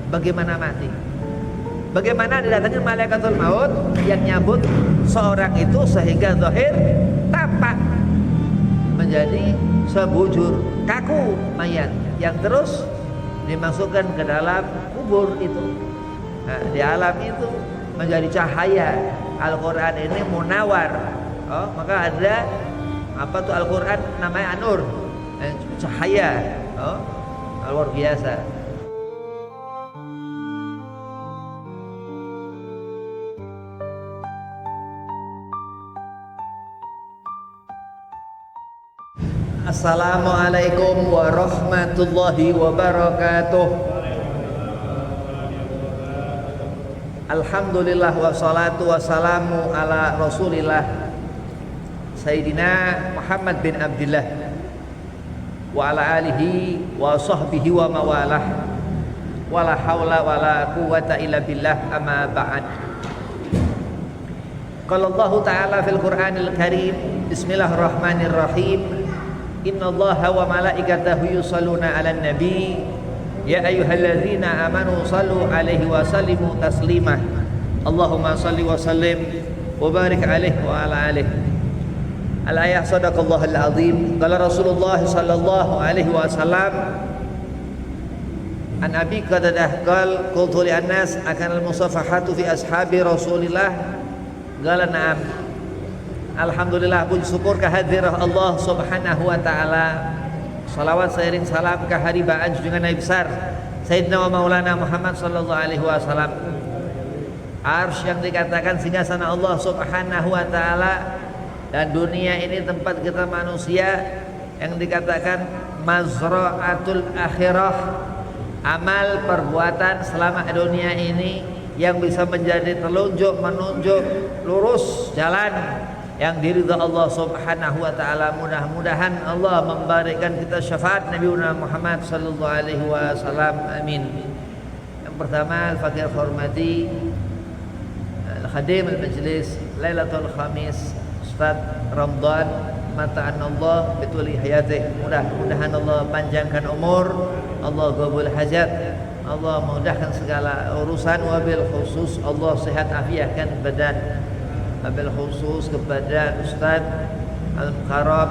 bagaimana mati. Bagaimana didatangin malaikatul maut yang nyambut seorang itu sehingga zahir tampak menjadi sebujur kaku mayat yang terus dimasukkan ke dalam kubur itu. Nah, di alam itu menjadi cahaya. Al-Quran ini munawar. Maka ada apa tuh Al-Quran namanya An-Nur, cahaya. Luar biasa. Assalamualaikum warahmatullahi wabarakatuh. Alhamdulillah wassalatu wassalamu ala Rasulillah Sayyidina Muhammad bin Abdillah wa ala alihi wa sahbihi wa mawalah wala hawla wala quwwata illa billah amma ba'd. Qala Allah Ta'ala fil Qur'anil Karim, bismillahirrahmanirrahim, innallaha wa malaikatahu yusalluna 'alan nabi ya ayyuhalladzina amanu sallu 'alaihi wa sallimu taslima. Allahumma salli wa sallim wa barik 'alaihi wa ala alihi. Al-ayah sadaqallahul azim. Qala Rasulullah sallallahu alaihi wasallam an Abi Qatadah qala qultu li an-nas akan al-musafahatu fi ashabi Rasulillah qala na'am. Alhamdulillah, puji syukur kehadiran Allah subhanahu wa ta'ala. Salawat seiring salam keharibaan junjungan Nabi besar Sayyidina wa Maulana Muhammad sallallahu alaihi wasallam. Arsy yang dikatakan singgasana Allah subhanahu wa ta'ala, dan dunia ini tempat kita manusia yang dikatakan mazra'atul akhirah. Amal perbuatan selama dunia ini yang bisa menjadi telunjuk menunjuk lurus jalan yang diridha Allah subhanahu wa ta'ala. Mudah-mudahan Allah memberikan kita syafaat Nabi Muhammad sallallahu alaihi wasallam, amin. Yang pertama, al-fakir hormati al-khadim al-majlis Lailatul Khamis Ustaz Ramadan, mata'an Allah bituli hayatih. Mudah-mudahan Allah panjangkan umur, Allah qabul hajat, Allah mudahkan segala urusan, wabil khusus Allah sehat afiahkan badan. Wabil khusus kepada Ustaz Al-Mukarram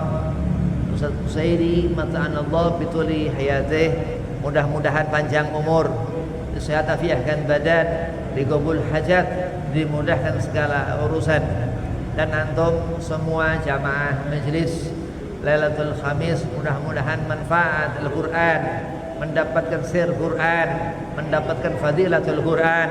Ustaz Qusairi, mata'an Allah bituli hayatih. Mudah-mudahan panjang umur, sehat afiahkan badan, digabul hajat, dimudahkan segala urusan. Dan antum semua jamaah majlis Lailatul Khamis, mudah-mudahan manfaat Al-Quran, mendapatkan sir Quran, mendapatkan fadilatul Quran,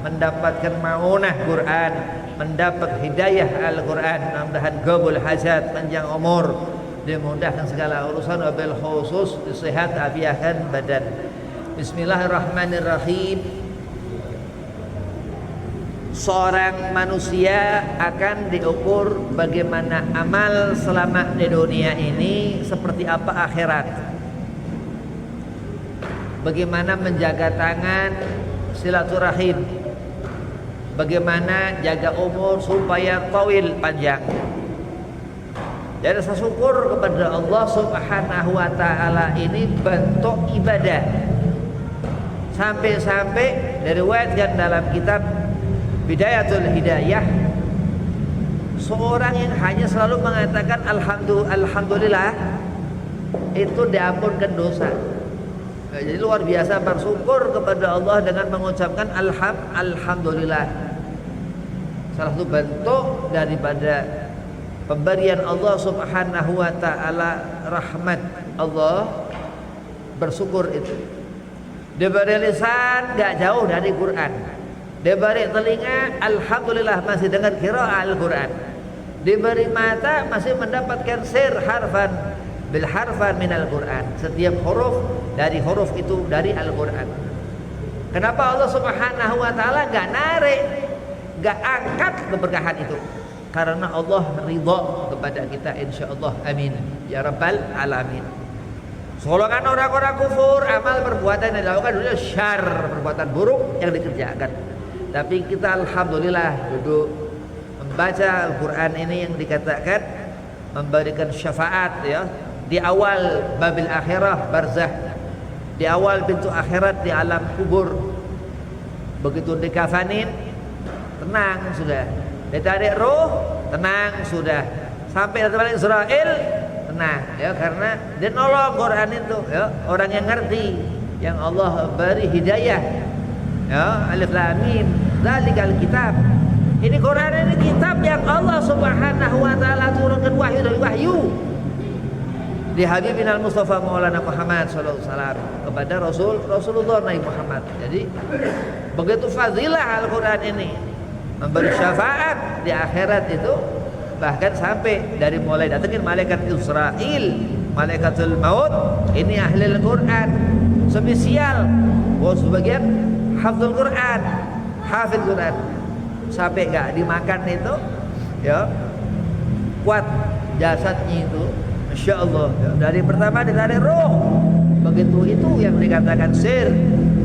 mendapatkan maunah Quran, mendapat hidayah Al-Quran. Mudah-mudahan qabul hajat, panjang umur, dimudahkan segala urusan, wabil khusus sehat afiahkan badan. Bismillahirrahmanirrahim. Seorang manusia akan diukur bagaimana amal selama di dunia ini, seperti apa akhirat. Bagaimana menjaga tangan, silaturahim, bagaimana jaga umur supaya tawil, panjang. Jadi rasa syukur kepada Allah subhanahu wa ta'ala ini bentuk ibadah. Sampai-sampai diriwayatkan dalam kitab Bidayatul Hidayah, seorang yang hanya selalu mengatakan alhamdulillah itu diampunkan dosa. Jadi luar biasa bersyukur kepada Allah dengan mengucapkan alhamdulillah. Salah satu bentuk daripada pemberian Allah subhanahu wa ta'ala, rahmat Allah, bersyukur itu. Diberi lisan gak jauh dari Quran, diberi telinga alhamdulillah masih dengar qiraah Al-Quran, diberi mata masih mendapatkan sir harfan bil harfan min Al-Quran, setiap huruf dari huruf itu dari Al-Quran. Kenapa Allah subhanahu wa ta'ala gak narik, gak angkat keberkahan itu? Karena Allah ridha kepada kita, insyaallah, amin ya rabbal alamin. Golongan orang-orang kufur, amal perbuatan yang dilakukan dulu syar, perbuatan buruk yang dikerjakan. Tapi kita alhamdulillah duduk membaca Al-Quran ini yang dikatakan memberikan syafaat, ya, di awal babil akhirah barzah, di awal pintu akhirat di alam kubur, Begitu dikafanin, tenang sudah. Ditarik roh, tenang sudah. Sampai balik Israel, tenang ya, karena dia nolong Quran itu ya, orang yang ngerti, yang Allah beri hidayah ya. Alif lam mim dzalikal kitab. Ini Quran, ini kitab yang Allah Subhanahu wa taala turunkan wahyu dari wahyu di Habibina al-Mustafa Maulana Muhammad sallallahu alaihi wasallam kepada Rasulullah Nabi Muhammad. Jadi begitu fadilah Al-Quran ini, memberi syafaat di akhirat itu, bahkan sampai dari mulai datangin malaikat Israel, malaikatul maut, ini ahli Al-Quran spesial, sebagian hafdzul Quran, hafidz Quran, sampai gak dimakan itu ya, kuat jasadnya itu, Masya Allah ya. Dari pertama ditarik roh, begitu itu yang dikatakan sir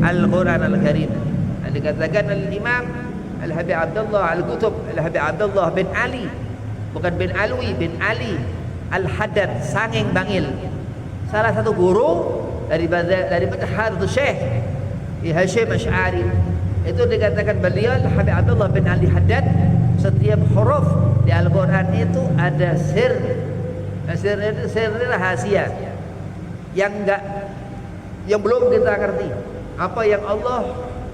Al-Quran Al-Karim, yang dikatakan Al-Imam Al-Habib Abdullah Al-Qutub Al-Habib Abdullah bin Ali, bukan bin Alwi, bin Ali Al-Haddad sanging bangil, salah satu guru dari Hadith Syekh Hashim Asy'ari. Itu dikatakan beliau Al-Habib Abdullah bin Ali Haddad, setiap huruf di Al-Quran itu ada sir. Sir itu sir rahasia yang belum kita ngerti, apa yang Allah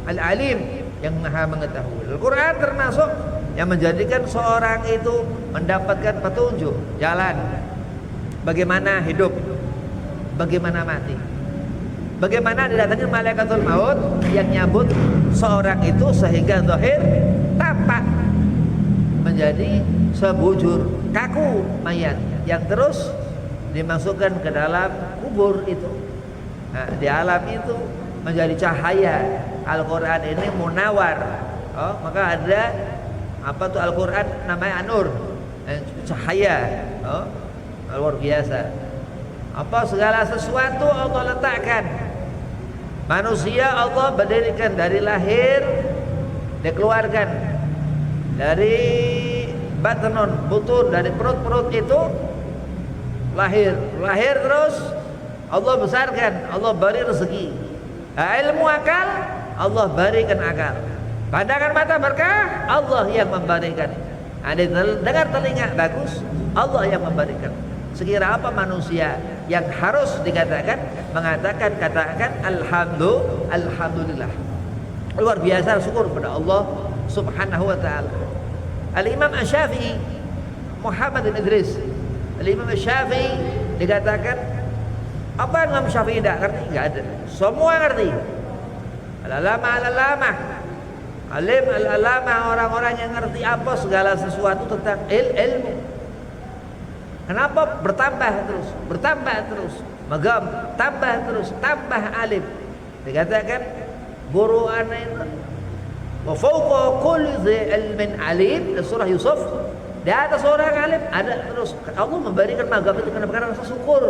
Al-Alim yang maha mengetahui. Al-Quran termasuk yang menjadikan seorang itu mendapatkan petunjuk jalan, bagaimana hidup, bagaimana mati, bagaimana didatangkan malaikatul maut yang nyambut seorang itu sehingga zahir tampak menjadi sebujur kaku mayat yang terus dimasukkan ke dalam kubur itu. Nah, di alam itu menjadi cahaya. Al-Quran ini munawar. Maka ada apa tuh Al-Quran namanya An-Nur, cahaya. Luar biasa. Apa segala sesuatu Allah letakkan. Manusia Allah berdirikan dari lahir, dikeluarkan dari batnon, butun, dari perut itu lahir terus Allah besarkan, Allah beri rezeki. Ilmu akal Allah berikan akal. Pandangan mata berkah Allah yang memberikan. Ada dengar telinga bagus Allah yang memberikan. Sekira apa manusia yang harus katakan alhamdulillah. Luar biasa syukur kepada Allah Subhanahu wa taala. Al-Imam Asy-Syafi'i Muhammad bin Idris, Al-Imam Asy-Syafi'i dikatakan apa yang Imam Syafi'i tidak ngerti? Enggak ada. Semua ngerti. Al-alama alim, al-alama orang-orang yang ngerti apa segala sesuatu tentang ilmu. Kenapa bertambah terus, magam tambah alim. Dikatakan guru ana itu wa fawqa kulli dhi ilmin alim, surah Yusuf, di atas orang alim ada terus. Allah memberikan magam itu karena rasa syukur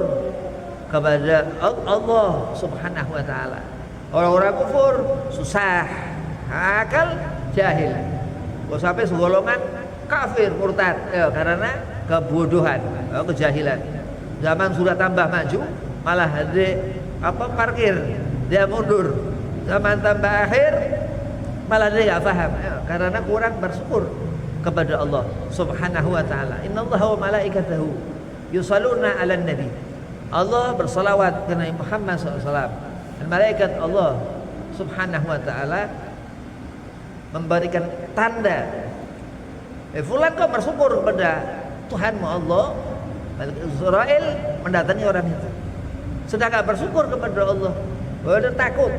kepada Allah Subhanahu wa taala. Orang-orang kufur susah, akal jahil, sampai segolongan kafir murtad karena kebodohan, kejahilan. Zaman sudah tambah maju, malah parkir, dia mundur. Zaman tambah akhir, malah dia nggak paham karena kurang bersyukur kepada Allah Subhanahu wa taala. Innallaha wa malaikatahu yusalluna 'alan nabi. Allah bersalawat ke Nabi Muhammad SAW. Dan malaikat Allah Subhanahu wa taala memberikan tanda. Fulan kau bersyukur kepada Tuhanmu Allah. Israel mendatangi orang itu. Sedang gak bersyukur kepada Allah. Dia takut.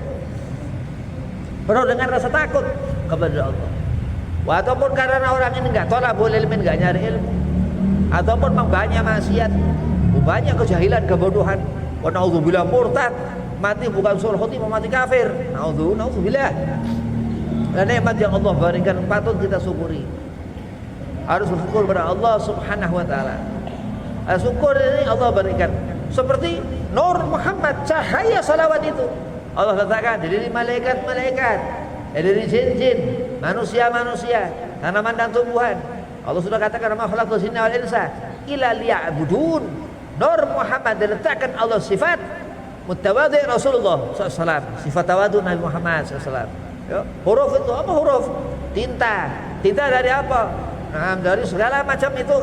Penuh dengan rasa takut kepada Allah. Ataupun karena orang ini gak tolabul ilmin, gak nyari ilmu, ataupun banyak maksiat, banyak kejahilan, kebodohan. Wa na'udzubillah murtad, mati bukan sul khotimah, mati kafir. Na'udzubillah. Dan nikmat yang Allah berikan patut kita syukuri. Harus bersyukur kepada Allah Subhanahu wa taala. Syukur ini Allah berikan seperti Nur Muhammad, cahaya salawat itu Allah letakkan di diri malaikat-malaikat, di diri jin-jin, manusia-manusia, tanaman dan tumbuhan. Allah sudah katakan ma khalaqtul jinna wal insa illa liya'budun. Nur Muhammad diletakkan Allah sifat mutawadhi Rasulullah SAW, sifat tawadu Nabi Muhammad SAW. Ya, huruf itu apa huruf? Tinta. Tinta dari apa? Nah, dari segala macam itu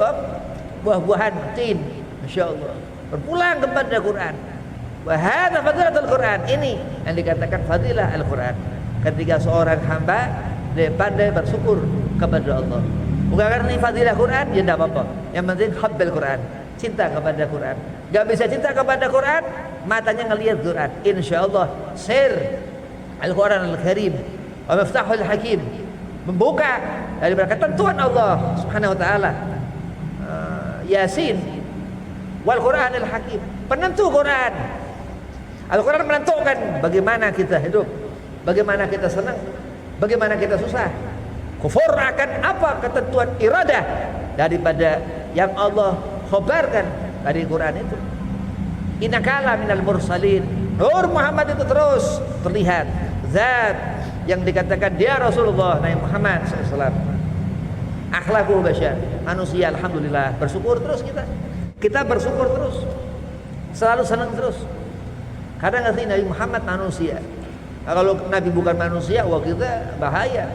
buah-buahan, tin. Masya Allah. Berpulang kepada Quran. Wahada fadilatul Quran. Ini yang dikatakan fadilah Al-Quran. Ketika seorang hamba dia pandai bersyukur kepada Allah. Bukan karena ini fadilah Quran, ya tidak apa-apa. Yang penting hubbil Quran, cinta kepada Quran. Gak bisa cinta kepada Quran, matanya ngelihat Quran. Insya Allah sir Al-Quran Al-Karim wa miftahul hakim, membuka dari ketentuan Allah Subhanahu wa taala. Yasin wal Quran Al-Hakim, penentu Quran. Al-Quran menentukan bagaimana kita hidup, bagaimana kita senang, bagaimana kita susah. Kufur akan apa ketentuan iradah daripada yang Allah khabarkan dari Quran itu. Innaka minal mursalin. Nur Muhammad itu terus terlihat. Zat yang dikatakan dia Rasulullah Nabi Muhammad SAW. Akhlakul basyar, manusia alhamdulillah. Bersyukur terus kita. Kita bersyukur terus. Selalu senang terus. Kadang ngerti Nabi Muhammad manusia. Nah, kalau Nabi bukan manusia, wah kita bahaya.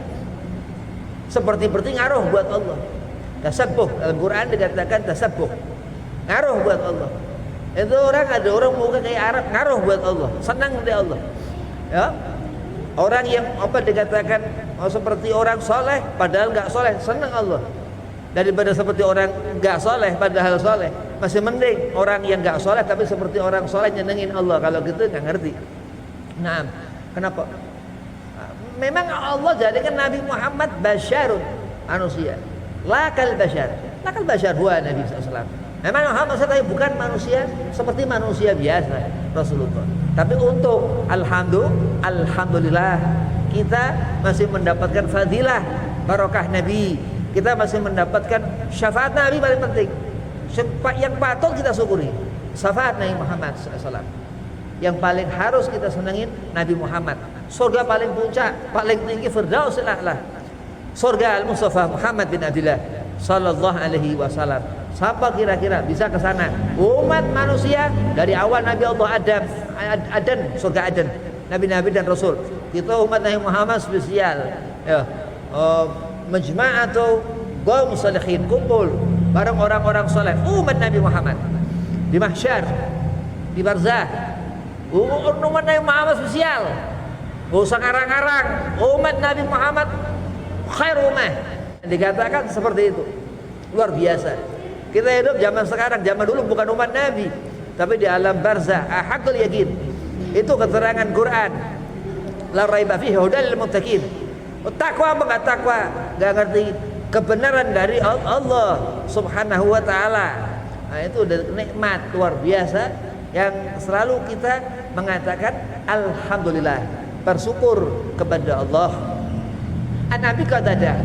Seperti ngaruh buat Allah. Tasabbuh, dalam Quran dikatakan tasabbuh. Ngaruh buat Allah. Itu ada orang muka kayak Arab, ngaruh buat Allah. Senang dia Allah. Ya. Orang yang dikatakan seperti orang soleh padahal nggak soleh, senang Allah. Daripada seperti orang nggak soleh padahal soleh. Masih mending orang yang nggak soleh tapi seperti orang soleh nyenengin Allah. Kalau gitu nggak ngerti. Nah, kenapa? Memang Allah jadikan Nabi Muhammad basyarun, manusia. Lakal basyar huwa Nabi SAW. Memang Muhammad SAW bukan manusia seperti manusia biasa Rasulullah. Tapi untuk alhamdulillah kita masih mendapatkan fadilah barokah Nabi. Kita masih mendapatkan syafaat Nabi paling penting. Yang patut kita syukuri syafaat Nabi Muhammad SAW. Yang paling harus kita senangin Nabi Muhammad. Surga paling puncak, paling tinggi Firdausil A'la. Surga Al-Mustafa Muhammad bin Abdullah sallallahu alaihi wasallam. Siapa kira-kira bisa ke sana? Umat manusia dari awal Nabi Allah Aden, surga Aden, nabi-nabi dan rasul. Kita umat Nabi Muhammad spesial. Ya. Majma' atau qaum salihin, kumpul bareng orang-orang saleh, umat Nabi Muhammad di mahsyar, di barzah. Umat Nabi Muhammad spesial. Gak usah ngarang-ngarang. Umat Nabi Muhammad khair ummah. Dikatakan seperti itu. Luar biasa. Kita hidup zaman sekarang, zaman dulu bukan umat Nabi, tapi di alam barzah, haqqul yakin. Itu keterangan Quran. La raiba fihi hudal lil muttaqin. Takwa apa enggak takwa? Enggak ngerti kebenaran dari Allah Subhanahu wa taala. Nah, itu udah nikmat luar biasa yang selalu kita mengatakan alhamdulillah, bersyukur kepada Allah. An-Nabi Qatadah,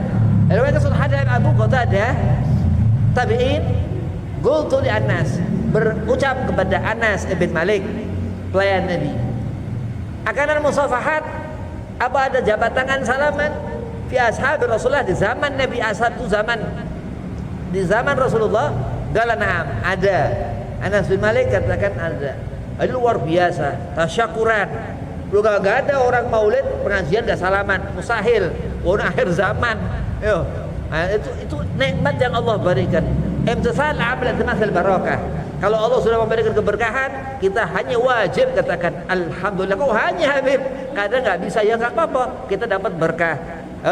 riwayat Hadits Abu Qatadah tabi'in, qultu li Anas, berucap kepada Anas ibn Malik, pelayan Nabi, akan al-musafahat, apa ada jabat tangan salaman fi ashabi Rasulullah, di zaman Nabi ashab itu di zaman Rasulullah? Qala na'am, ada. Anas bin Malik katakan ada. Itu luar biasa, tasyakuran. Lu gak ada orang maulid pengajian gak salaman, mustahil. Akhir zaman. Yo. Nah, itu nikmat yang Allah berikan. Imtithal amal tamathil barakah. Kalau Allah sudah memberikan keberkahan, kita hanya wajib katakan alhamdulillah. Kau hanya Habib, kadang nggak bisa, ya nggak apa-apa. Kita dapat berkah.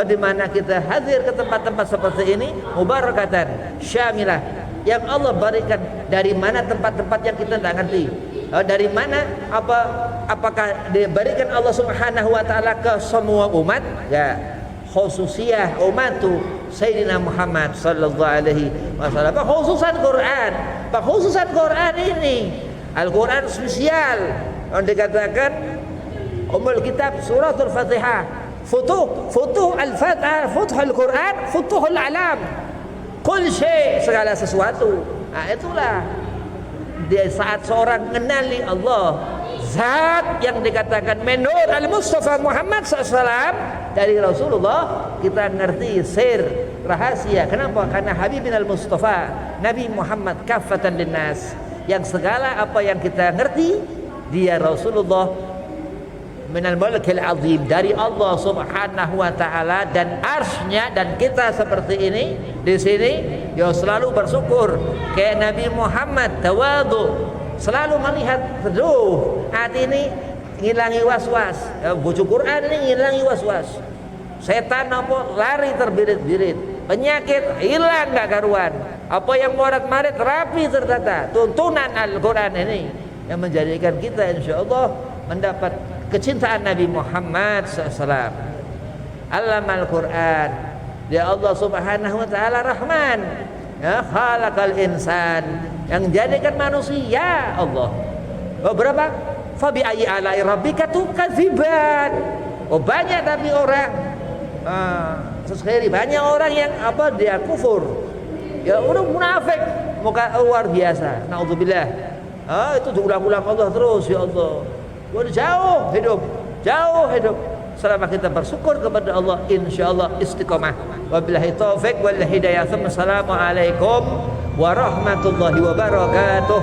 Di mana kita hadir ke tempat-tempat seperti ini, mubarakatan syamilah, yang Allah berikan. Dari mana tempat-tempat yang kita tidak ngerti? Dari mana? Apakah diberikan Allah Subhanahu wa taala ke semua umat? Ya, khususiyah umatu Sayyidina Muhammad sallallahu alaihi wasallam. Khususan Quran. Khususan Quran ini. Al-Quran spesial. Yang dikatakan Ummul Kitab suratul Fatihah. Futuh al-Fatihah, futuhul Quran, futuhul alam. Kul syai', segala sesuatu. Nah, itulah di saat seorang mengenali Allah, zat yang dikatakan menur al-Mustafa Muhammad SAW dari Rasulullah, kita ngerti sir rahasia. Kenapa? Karena Habibin al-Mustafa Nabi Muhammad kafatan linnas, yang segala apa yang kita ngerti dia Rasulullah minal mulkil azim, dari Allah Subhanahu wa taala dan arsy-Nya, dan kita seperti ini di sini ya selalu bersyukur kayak Nabi Muhammad tawadhu, selalu melihat aduh hati ini ngilangi was-was, baca Quran ini ngilangi was-was, setan apa lari terbirit-birit, penyakit hilang gak karuan, apa yang morat-marit rapi tertata. Tuntunan Al-Quran ini yang menjadikan kita insyaallah mendapat kecintaan Nabi Muhammad SAW. Allamal Quran, ya Allah Subhanahu wa taala Rahman, ya khalaqal insan, yang jadikan manusia Allah. Berapa? Fa bi ayyi ala'i rabbika tukadziban. Oh banyak tapi orang banyak orang yang apa, dia kufur, ya orang munafik muka luar biasa, naudzubillah. Itu diulang-ulang Allah terus, ya Allah. Jauh hidup selama kita bersyukur kepada Allah, insyaallah istiqomah. Wabillahi taufik wal hidayah. Assalamualaikum warahmatullahi wabarakatuh.